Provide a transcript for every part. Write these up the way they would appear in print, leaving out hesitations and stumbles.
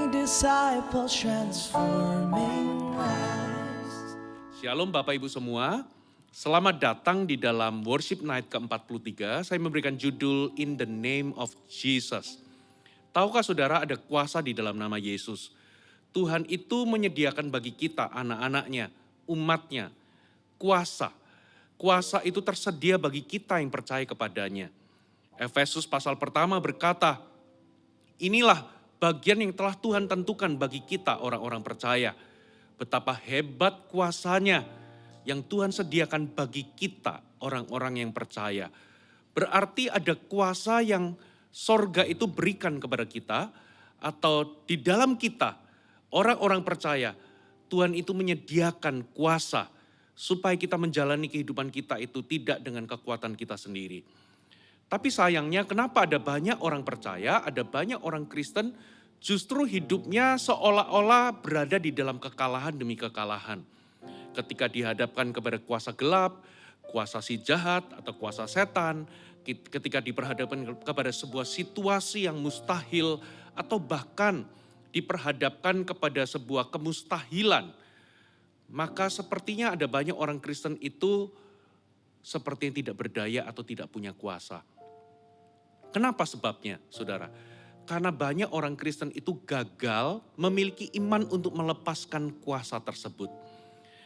disciples, transforming lives. Shalom Bapak Ibu semua, selamat datang di dalam Worship Night ke-43. Saya memberikan judul In the Name of Jesus. Tahukah saudara ada kuasa di dalam nama Yesus? Tuhan itu menyediakan bagi kita, anak-anaknya, umatnya, kuasa. Kuasa itu tersedia bagi kita yang percaya kepadanya. Efesus pasal pertama berkata, inilah bagian yang telah Tuhan tentukan bagi kita orang-orang percaya. Betapa hebat kuasanya yang Tuhan sediakan bagi kita orang-orang yang percaya. Berarti ada kuasa yang sorga itu berikan kepada kita atau di dalam kita orang-orang percaya. Tuhan itu menyediakan kuasa supaya kita menjalani kehidupan kita itu tidak dengan kekuatan kita sendiri. Tapi sayangnya kenapa ada banyak orang percaya, ada banyak orang Kristen justru hidupnya seolah-olah berada di dalam kekalahan demi kekalahan. Ketika dihadapkan kepada kuasa gelap, kuasa si jahat atau kuasa setan, ketika diperhadapkan kepada sebuah situasi yang mustahil atau bahkan diperhadapkan kepada sebuah kemustahilan, maka sepertinya ada banyak orang Kristen itu seperti yang tidak berdaya atau tidak punya kuasa. Kenapa sebabnya, saudara? Karena banyak orang Kristen itu gagal memiliki iman untuk melepaskan kuasa tersebut.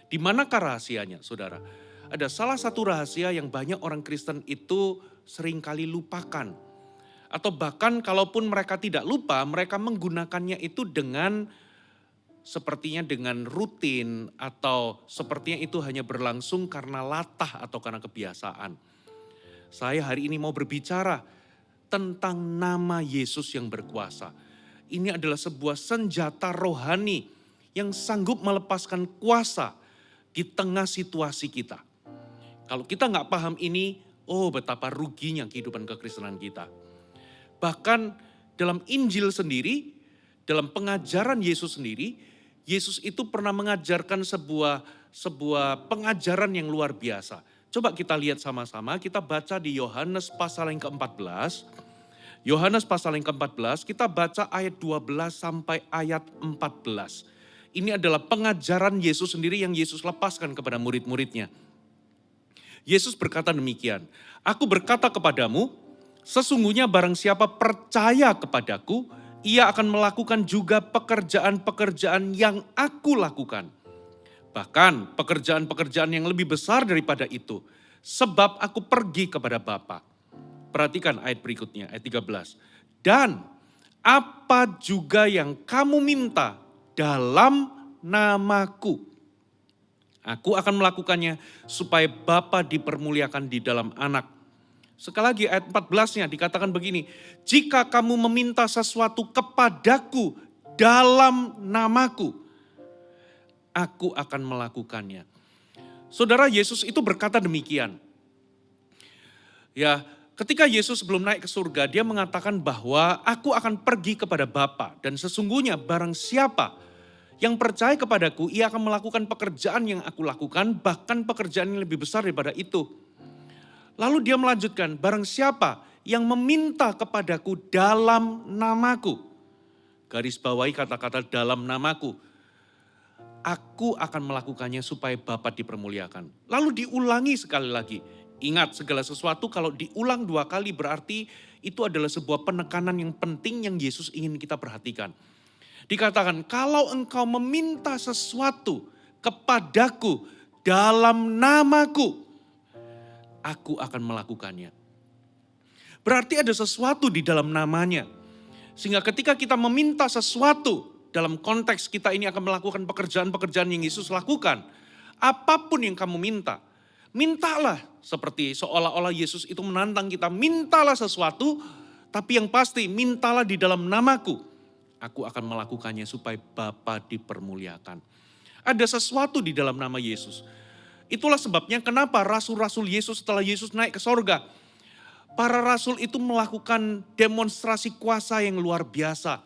Di manakah rahasianya, saudara? Ada salah satu rahasia yang banyak orang Kristen itu seringkali lupakan. Atau bahkan kalaupun mereka tidak lupa, mereka menggunakannya itu dengan sepertinya dengan rutin atau sepertinya itu hanya berlangsung karena latah atau karena kebiasaan. Saya hari ini mau berbicara tentang nama Yesus yang berkuasa. Ini adalah sebuah senjata rohani yang sanggup melepaskan kuasa di tengah situasi kita. Kalau kita nggak paham ini, oh betapa ruginya kehidupan kekristenan kita. Bahkan dalam Injil sendiri, dalam pengajaran Yesus sendiri, Yesus itu pernah mengajarkan sebuah pengajaran yang luar biasa. Coba kita lihat sama-sama, kita baca di Yohanes pasal yang ke-14. Yohanes pasal yang ke-14, kita baca ayat 12 sampai ayat 14. Ini adalah pengajaran Yesus sendiri yang Yesus lepaskan kepada murid-muridnya. Yesus berkata demikian, aku berkata kepadamu, sesungguhnya barang siapa percaya kepadaku, ia akan melakukan juga pekerjaan-pekerjaan yang aku lakukan. Bahkan pekerjaan-pekerjaan yang lebih besar daripada itu. Sebab aku pergi kepada Bapa. Perhatikan ayat berikutnya, ayat 13. Dan apa juga yang kamu minta dalam namaku, aku akan melakukannya supaya Bapa dipermuliakan di dalam anak. Sekali lagi ayat 14-nya dikatakan begini, jika kamu meminta sesuatu kepadaku dalam namaku, aku akan melakukannya. Saudara, Yesus itu berkata demikian. Ya, ketika Yesus belum naik ke surga, dia mengatakan bahwa aku akan pergi kepada Bapa. Dan sesungguhnya barang siapa yang percaya kepadaku, ia akan melakukan pekerjaan yang aku lakukan, bahkan pekerjaan yang lebih besar daripada itu. Lalu dia melanjutkan, barang siapa yang meminta kepadaku dalam namaku. Garis bawahi kata-kata dalam namaku. Aku akan melakukannya supaya Bapa dipermuliakan. Lalu diulangi sekali lagi. Ingat segala sesuatu kalau diulang 2 kali berarti itu adalah sebuah penekanan yang penting yang Yesus ingin kita perhatikan. Dikatakan kalau engkau meminta sesuatu kepadaku dalam namaku, aku akan melakukannya. Berarti ada sesuatu di dalam namanya. Sehingga ketika kita meminta sesuatu, dalam konteks kita ini akan melakukan pekerjaan-pekerjaan yang Yesus lakukan. Apapun yang kamu minta, mintalah. Seperti seolah-olah Yesus itu menantang kita, mintalah sesuatu, tapi yang pasti mintalah di dalam namaku. Aku akan melakukannya supaya Bapa dipermuliakan. Ada sesuatu di dalam nama Yesus. Itulah sebabnya kenapa rasul-rasul Yesus setelah Yesus naik ke sorga, para rasul itu melakukan demonstrasi kuasa yang luar biasa.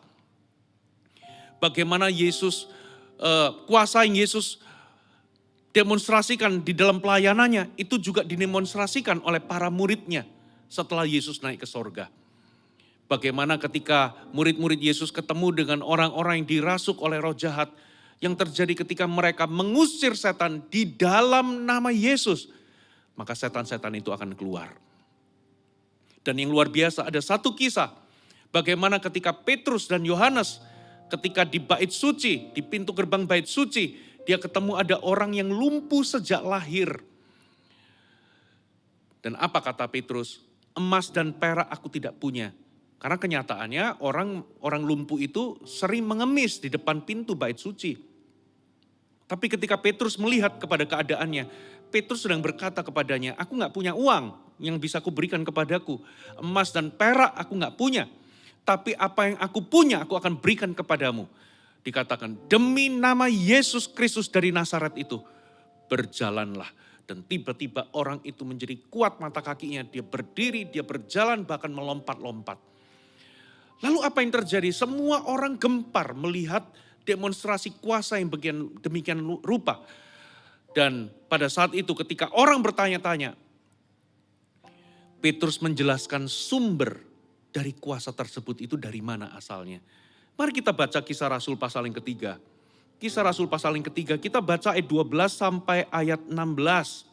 Bagaimana Yesus, kuasa yang Yesus demonstrasikan di dalam pelayanannya, itu juga didemonstrasikan oleh para muridnya setelah Yesus naik ke sorga. Bagaimana ketika murid-murid Yesus ketemu dengan orang-orang yang dirasuk oleh roh jahat. Yang terjadi ketika mereka mengusir setan di dalam nama Yesus. Maka setan-setan itu akan keluar. Dan yang luar biasa ada satu kisah. Bagaimana ketika Petrus dan Yohanes ketika di bait suci, di pintu gerbang bait suci. Dia ketemu ada orang yang lumpuh sejak lahir. Dan apa kata Petrus? Emas dan perak aku tidak punya. Karena kenyataannya orang lumpuh itu sering mengemis di depan pintu bait suci. Tapi ketika Petrus melihat kepada keadaannya, Petrus sedang berkata kepadanya, aku gak punya uang yang bisa aku berikan kepadaku. Emas dan perak aku gak punya. Tapi apa yang aku punya aku akan berikan kepadamu. Dikatakan demi nama Yesus Kristus dari Nazaret itu, berjalanlah. Dan tiba-tiba orang itu menjadi kuat mata kakinya. Dia berdiri, dia berjalan bahkan melompat-lompat. Lalu apa yang terjadi? Semua orang gempar melihat demonstrasi kuasa yang demikian rupa. Dan pada saat itu ketika orang bertanya-tanya, Petrus menjelaskan sumber dari kuasa tersebut itu dari mana asalnya. Mari kita baca Kisah Rasul pasal yang ketiga. Kisah Rasul pasal yang ketiga kita baca ayat 12 sampai ayat 16.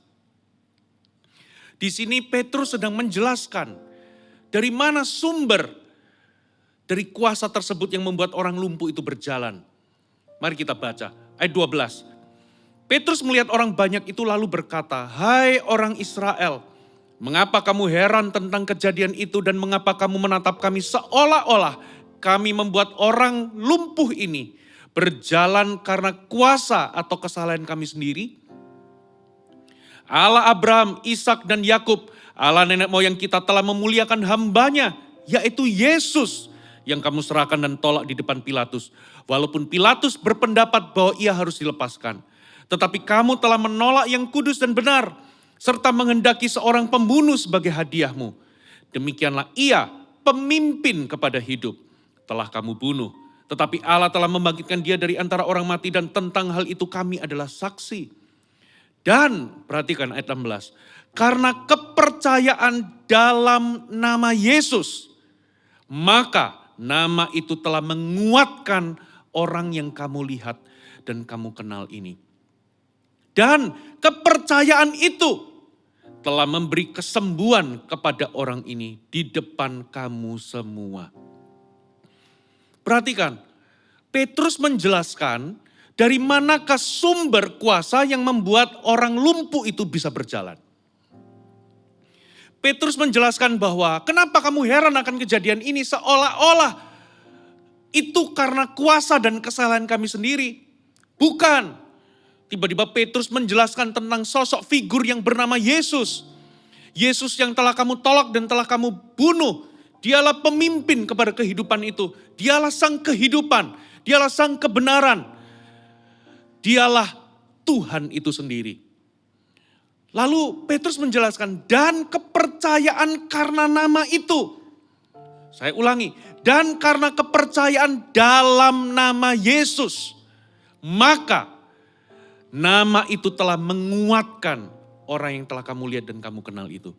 Di sini Petrus sedang menjelaskan dari mana sumber dari kuasa tersebut yang membuat orang lumpuh itu berjalan. Mari kita baca ayat 12. Petrus melihat orang banyak itu lalu berkata, hai orang Israel, mengapa kamu heran tentang kejadian itu dan mengapa kamu menatap kami seolah-olah kami membuat orang lumpuh ini berjalan karena kuasa atau kesalahan kami sendiri? Allah Abraham, Ishak dan Yakub, Allah nenek moyang kita telah memuliakan hambanya, yaitu Yesus yang kamu serahkan dan tolak di depan Pilatus. Walaupun Pilatus berpendapat bahwa ia harus dilepaskan. Tetapi kamu telah menolak yang kudus dan benar, serta menghendaki seorang pembunuh sebagai hadiahmu. Demikianlah ia, pemimpin kepada hidup, telah kamu bunuh. Tetapi Allah telah membangkitkan dia dari antara orang mati dan tentang hal itu kami adalah saksi. Dan perhatikan ayat 16. Karena kepercayaan dalam nama Yesus, maka nama itu telah menguatkan orang yang kamu lihat dan kamu kenal ini. Dan kepercayaan itu telah memberi kesembuhan kepada orang ini di depan kamu semua. Perhatikan, Petrus menjelaskan dari manakah sumber kuasa yang membuat orang lumpuh itu bisa berjalan. Petrus menjelaskan bahwa kenapa kamu heran akan kejadian ini seolah-olah itu karena kuasa dan kesalahan kami sendiri. Bukan. Tiba-tiba Petrus menjelaskan tentang sosok figur yang bernama Yesus. Yesus yang telah kamu tolak dan telah kamu bunuh. Dialah pemimpin kepada kehidupan itu. Dialah sang kehidupan. Dialah sang kebenaran. Dialah Tuhan itu sendiri. Lalu Petrus menjelaskan, dan kepercayaan karena nama itu. Saya ulangi, dan karena kepercayaan dalam nama Yesus. Maka nama itu telah menguatkan orang yang telah kamu lihat dan kamu kenal itu.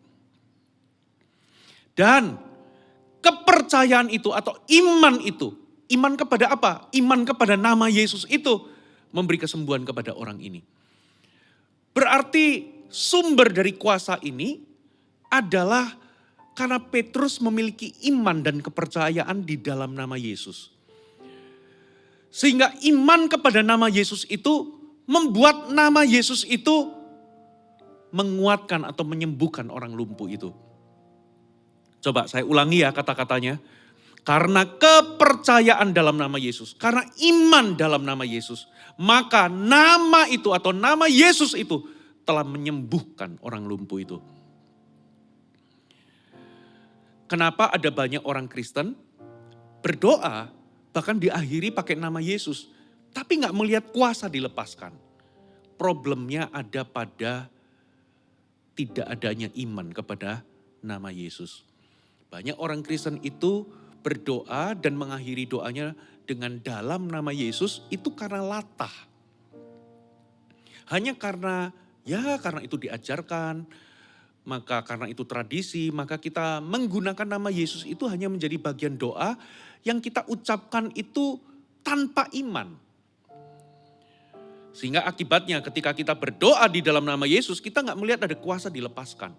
Dan kepercayaan itu atau iman itu. Iman kepada apa? Iman kepada nama Yesus itu memberi kesembuhan kepada orang ini. Berarti sumber dari kuasa ini adalah karena Petrus memiliki iman dan kepercayaan di dalam nama Yesus. Sehingga iman kepada nama Yesus itu membuat nama Yesus itu menguatkan atau menyembuhkan orang lumpuh itu. Coba saya ulangi ya kata-katanya. Karena kepercayaan dalam nama Yesus, karena iman dalam nama Yesus, maka nama itu atau nama Yesus itu telah menyembuhkan orang lumpuh itu. Kenapa ada banyak orang Kristen berdoa bahkan diakhiri pakai nama Yesus, tapi gak melihat kuasa dilepaskan. Problemnya ada pada tidak adanya iman kepada nama Yesus. Banyak orang Kristen itu berdoa dan mengakhiri doanya dengan dalam nama Yesus itu karena latah. Hanya karena itu diajarkan, maka karena itu tradisi, maka kita menggunakan nama Yesus itu hanya menjadi bagian doa yang kita ucapkan itu tanpa iman. Sehingga akibatnya ketika kita berdoa di dalam nama Yesus, kita nggak melihat ada kuasa dilepaskan.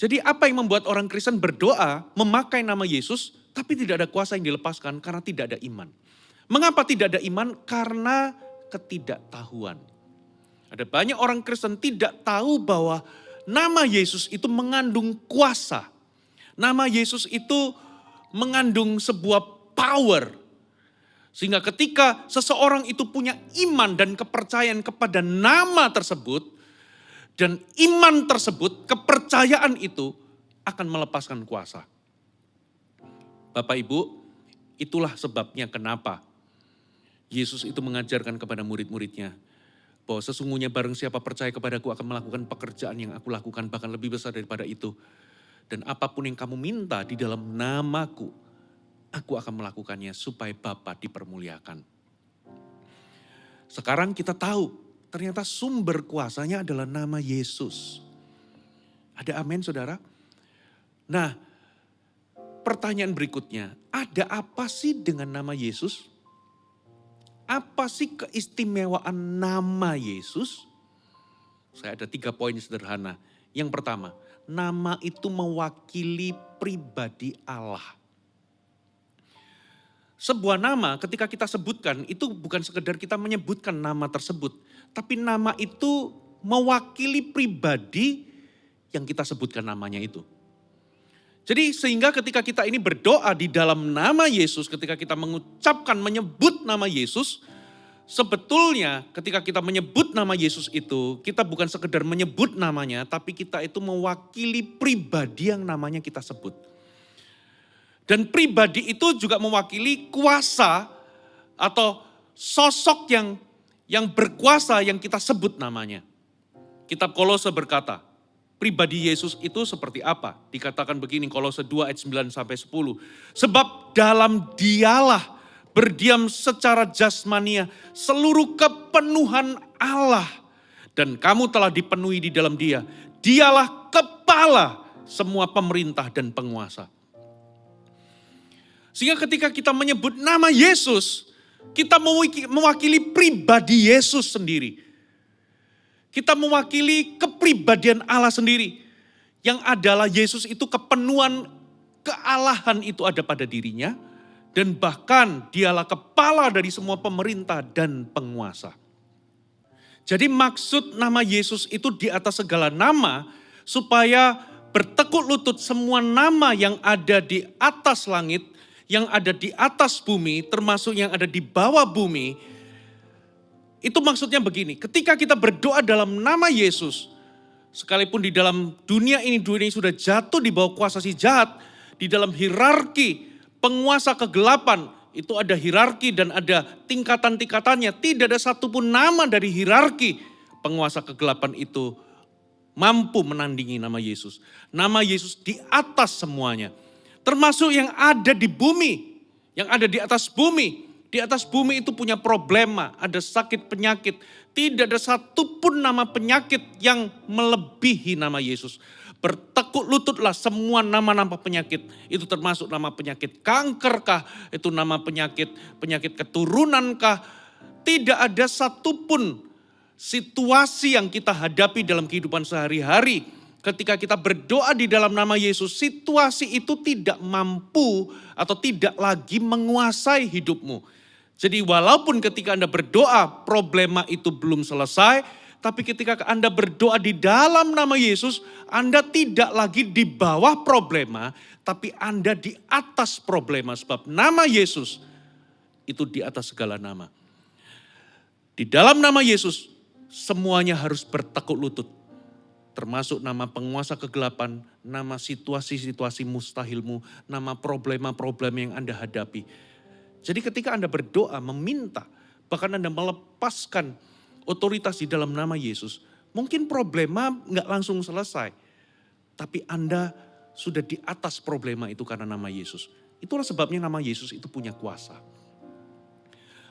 Jadi apa yang membuat orang Kristen berdoa memakai nama Yesus, tapi tidak ada kuasa yang dilepaskan karena tidak ada iman. Mengapa tidak ada iman? Karena ketidaktahuan. Ada banyak orang Kristen tidak tahu bahwa nama Yesus itu mengandung kuasa. Nama Yesus itu mengandung sebuah power. Sehingga ketika seseorang itu punya iman dan kepercayaan kepada nama tersebut, dan iman tersebut, kepercayaan itu akan melepaskan kuasa. Bapak Ibu, itulah sebabnya kenapa Yesus itu mengajarkan kepada murid-muridnya, bahwa sesungguhnya barang siapa percaya kepadaku akan melakukan pekerjaan yang aku lakukan, bahkan lebih besar daripada itu. Dan apapun yang kamu minta di dalam namaku, aku akan melakukannya supaya Bapa dipermuliakan. Sekarang kita tahu, ternyata sumber kuasanya adalah nama Yesus. Ada amin saudara? Nah, pertanyaan berikutnya, ada apa sih dengan nama Yesus? Apa sih keistimewaan nama Yesus? Saya ada 3 poin sederhana. Yang pertama, nama itu mewakili pribadi Allah. Sebuah nama ketika kita sebutkan itu bukan sekedar kita menyebutkan nama tersebut. Tapi nama itu mewakili pribadi yang kita sebutkan namanya itu. Jadi sehingga ketika kita ini berdoa di dalam nama Yesus, ketika kita mengucapkan, menyebut nama Yesus, sebetulnya ketika kita menyebut nama Yesus itu, kita bukan sekedar menyebut namanya, tapi kita itu mewakili pribadi yang namanya kita sebut. Dan pribadi itu juga mewakili kuasa atau sosok yang berkuasa yang kita sebut namanya. Kitab Kolose berkata, pribadi Yesus itu seperti apa? Dikatakan begini, Kolose 2 ayat 9 sampai 10. Sebab dalam Dialah berdiam secara jasmania seluruh kepenuhan Allah. Dan kamu telah dipenuhi di dalam Dia. Dialah kepala semua pemerintah dan penguasa. Sehingga ketika kita menyebut nama Yesus, kita mewakili pribadi Yesus sendiri. Kita mewakili kepribadian Allah sendiri. Yang adalah Yesus itu kepenuhan kealahan itu ada pada dirinya. Dan bahkan dialah kepala dari semua pemerintah dan penguasa. Jadi maksud nama Yesus itu di atas segala nama. Supaya bertekuk lutut semua nama yang ada di atas langit, yang ada di atas bumi, termasuk yang ada di bawah bumi. Itu maksudnya begini, ketika kita berdoa dalam nama Yesus, sekalipun di dalam dunia ini sudah jatuh di bawah kuasa si jahat, di dalam hierarki penguasa kegelapan, itu ada hierarki dan ada tingkatan-tingkatannya. Tidak ada satupun nama dari hierarki penguasa kegelapan itu mampu menandingi nama Yesus. Nama Yesus di atas semuanya. Termasuk yang ada di bumi, yang ada di atas bumi. Di atas bumi itu punya problema, ada sakit penyakit. Tidak ada satupun nama penyakit yang melebihi nama Yesus. Bertekuk lututlah semua nama-nama penyakit. Itu termasuk nama penyakit kanker kah, itu nama penyakit keturunan kah. Tidak ada satupun situasi yang kita hadapi dalam kehidupan sehari-hari. Ketika kita berdoa di dalam nama Yesus, situasi itu tidak mampu atau tidak lagi menguasai hidupmu. Jadi walaupun ketika Anda berdoa problema itu belum selesai, tapi ketika Anda berdoa di dalam nama Yesus, Anda tidak lagi di bawah problema, tapi Anda di atas problema. Sebab nama Yesus itu di atas segala nama. Di dalam nama Yesus, semuanya harus bertekuk lutut. Termasuk nama penguasa kegelapan, nama situasi-situasi mustahilmu, nama problema-problema yang Anda hadapi. Jadi ketika Anda berdoa, meminta, bahkan Anda melepaskan otoritas di dalam nama Yesus, mungkin problema nggak langsung selesai. Tapi Anda sudah di atas problema itu karena nama Yesus. Itulah sebabnya nama Yesus itu punya kuasa.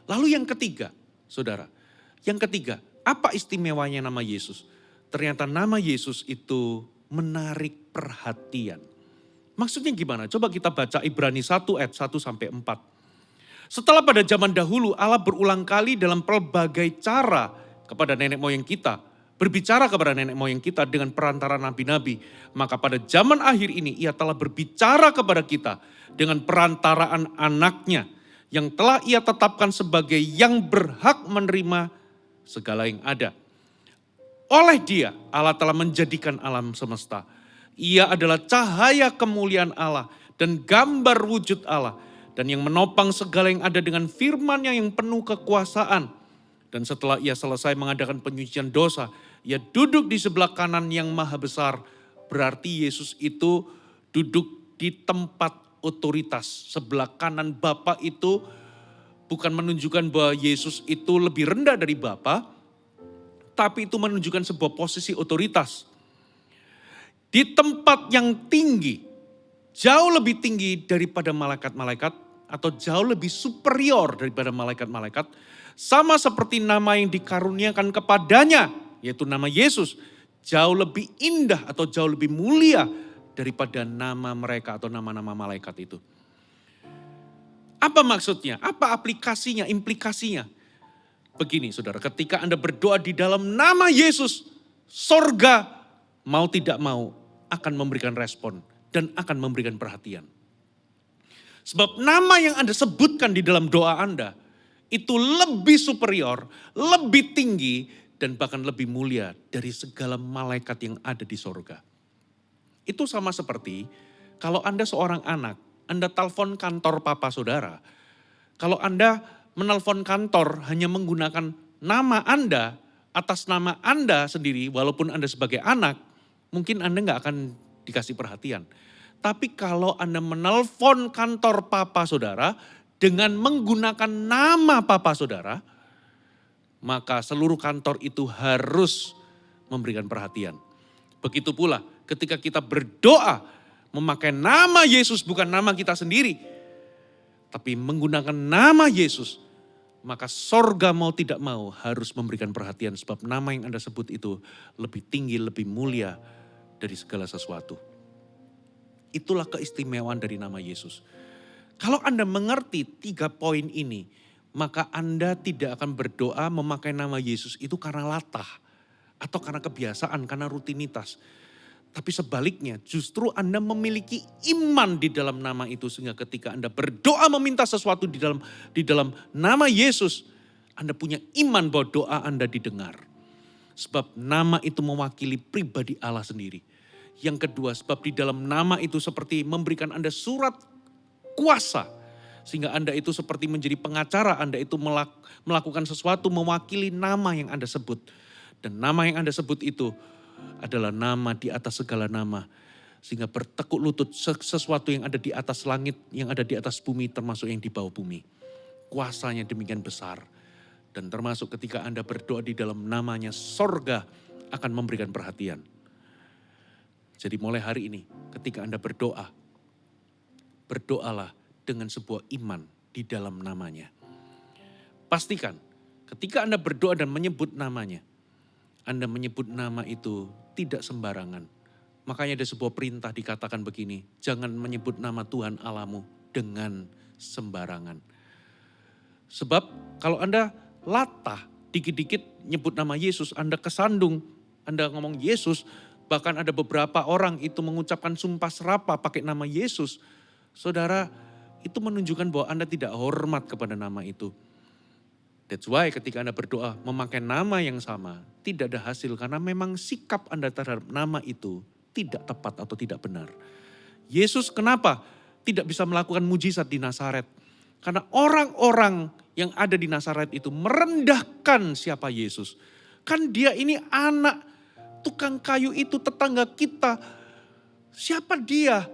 Lalu yang ketiga, saudara. Yang ketiga, apa istimewanya nama Yesus? ternyata nama Yesus itu menarik perhatian. Maksudnya gimana? Coba kita baca Ibrani 1 ayat 1 sampai 4. Setelah pada zaman dahulu Allah berulang kali dalam pelbagai cara kepada nenek moyang kita, berbicara kepada nenek moyang kita dengan perantara nabi-nabi. Maka pada zaman akhir ini ia telah berbicara kepada kita dengan perantaraan anaknya yang telah ia tetapkan sebagai yang berhak menerima segala yang ada. Oleh dia Allah telah menjadikan alam semesta. Ia adalah cahaya kemuliaan Allah dan gambar wujud Allah. Dan yang menopang segala yang ada dengan firman-Nya yang penuh kekuasaan. Dan setelah ia selesai mengadakan penyucian dosa, ia duduk di sebelah kanan yang maha besar. Berarti Yesus itu duduk di tempat otoritas. Sebelah kanan Bapa itu bukan menunjukkan bahwa Yesus itu lebih rendah dari Bapa, tapi itu menunjukkan sebuah posisi otoritas. Di tempat yang tinggi, jauh lebih tinggi daripada malaikat-malaikat, atau jauh lebih superior daripada malaikat-malaikat, sama seperti nama yang dikaruniakan kepadanya, yaitu nama Yesus, jauh lebih indah atau jauh lebih mulia daripada nama mereka atau nama-nama malaikat itu. Apa maksudnya? Apa aplikasinya, implikasinya? Begini saudara, ketika Anda berdoa di dalam nama Yesus, sorga mau tidak mau akan memberikan respon dan akan memberikan perhatian. Sebab nama yang Anda sebutkan di dalam doa Anda itu lebih superior, lebih tinggi, dan bahkan lebih mulia dari segala malaikat yang ada di sorga. Itu sama seperti kalau Anda seorang anak, Anda telepon kantor papa saudara. Kalau Anda menelpon kantor hanya menggunakan nama Anda, atas nama Anda sendiri, walaupun Anda sebagai anak, mungkin Anda nggak akan dikasih perhatian. Tapi kalau Anda menelpon kantor papa saudara dengan menggunakan nama papa saudara, maka seluruh kantor itu harus memberikan perhatian. Begitu pula ketika kita berdoa memakai nama Yesus, bukan nama kita sendiri, tapi menggunakan nama Yesus, maka sorga mau tidak mau harus memberikan perhatian. Sebab nama yang Anda sebut itu lebih tinggi, lebih mulia dari segala sesuatu. Itulah keistimewaan dari nama Yesus. Kalau Anda mengerti 3 poin ini, maka Anda tidak akan berdoa memakai nama Yesus itu karena latah. Atau karena kebiasaan, karena rutinitas. Tapi sebaliknya justru Anda memiliki iman di dalam nama itu. Sehingga ketika Anda berdoa meminta sesuatu di dalam nama Yesus, Anda punya iman bahwa doa Anda didengar. Sebab nama itu mewakili pribadi Allah sendiri. Yang kedua, sebab di dalam nama itu seperti memberikan Anda surat kuasa. Sehingga Anda itu seperti menjadi pengacara, Anda itu melakukan sesuatu mewakili nama yang Anda sebut. Dan nama yang Anda sebut itu adalah nama di atas segala nama. Sehingga bertekuk lutut sesuatu yang ada di atas langit, yang ada di atas bumi, termasuk yang di bawah bumi. Kuasanya demikian besar. Dan termasuk ketika Anda berdoa di dalam namanya, sorga akan memberikan perhatian. Jadi mulai hari ini ketika Anda berdoa, berdoalah dengan sebuah iman di dalam namanya. Pastikan ketika Anda berdoa dan menyebut namanya, Anda menyebut nama itu tidak sembarangan. Makanya ada sebuah perintah dikatakan begini, jangan menyebut nama Tuhan Allahmu dengan sembarangan. Sebab kalau Anda latah, dikit-dikit nyebut nama Yesus, Anda kesandung, Anda ngomong Yesus, bahkan ada beberapa orang itu mengucapkan sumpah serapah pakai nama Yesus. Saudara, itu menunjukkan bahwa Anda tidak hormat kepada nama itu. That's why ketika Anda berdoa memakai nama yang sama, tidak ada hasil karena memang sikap Anda terhadap nama itu tidak tepat atau tidak benar. Yesus kenapa tidak bisa melakukan mujizat di Nazaret? Karena orang-orang yang ada di Nazaret itu merendahkan siapa Yesus. Kan dia ini anak tukang kayu itu, tetangga kita. Siapa dia?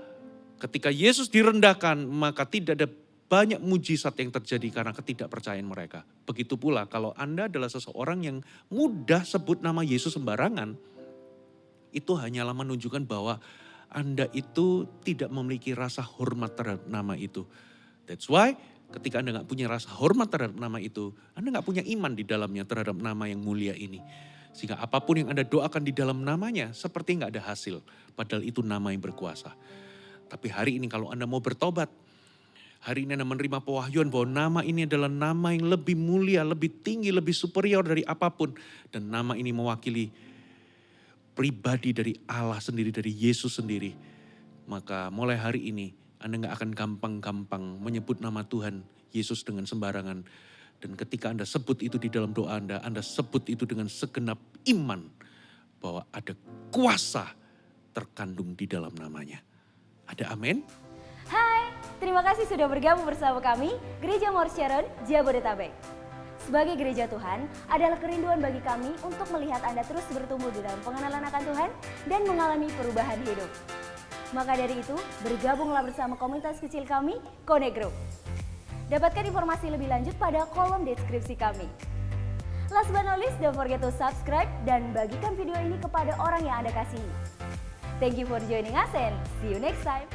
Ketika Yesus direndahkan, maka tidak ada banyak mujizat yang terjadi karena ketidakpercayaan mereka. Begitu pula kalau Anda adalah seseorang yang mudah sebut nama Yesus sembarangan, itu hanyalah menunjukkan bahwa Anda itu tidak memiliki rasa hormat terhadap nama itu. That's why ketika Anda gak punya rasa hormat terhadap nama itu, Anda gak punya iman di dalamnya terhadap nama yang mulia ini. Sehingga apapun yang Anda doakan di dalam namanya seperti nggak ada hasil. Padahal itu nama yang berkuasa. Tapi hari ini kalau Anda mau bertobat, hari ini Anda menerima pewahyuan bahwa nama ini adalah nama yang lebih mulia, lebih tinggi, lebih superior dari apapun. Dan nama ini mewakili pribadi dari Allah sendiri, dari Yesus sendiri. Maka mulai hari ini Anda gak akan gampang-gampang menyebut nama Tuhan Yesus dengan sembarangan. Dan ketika Anda sebut itu di dalam doa Anda sebut itu dengan segenap iman bahwa ada kuasa terkandung di dalam namanya. Ada amin? Hai, terima kasih sudah bergabung bersama kami, Gereja Mount Sharon, Jabodetabek. Sebagai gereja Tuhan, adalah kerinduan bagi kami untuk melihat Anda terus bertumbuh di dalam pengenalan akan Tuhan dan mengalami perubahan hidup. Maka dari itu, bergabunglah bersama komunitas kecil kami, Connect Group. Dapatkan informasi lebih lanjut pada kolom deskripsi kami. Last but not least, don't forget to subscribe dan bagikan video ini kepada orang yang Anda kasihi. Thank you for joining us and see you next time.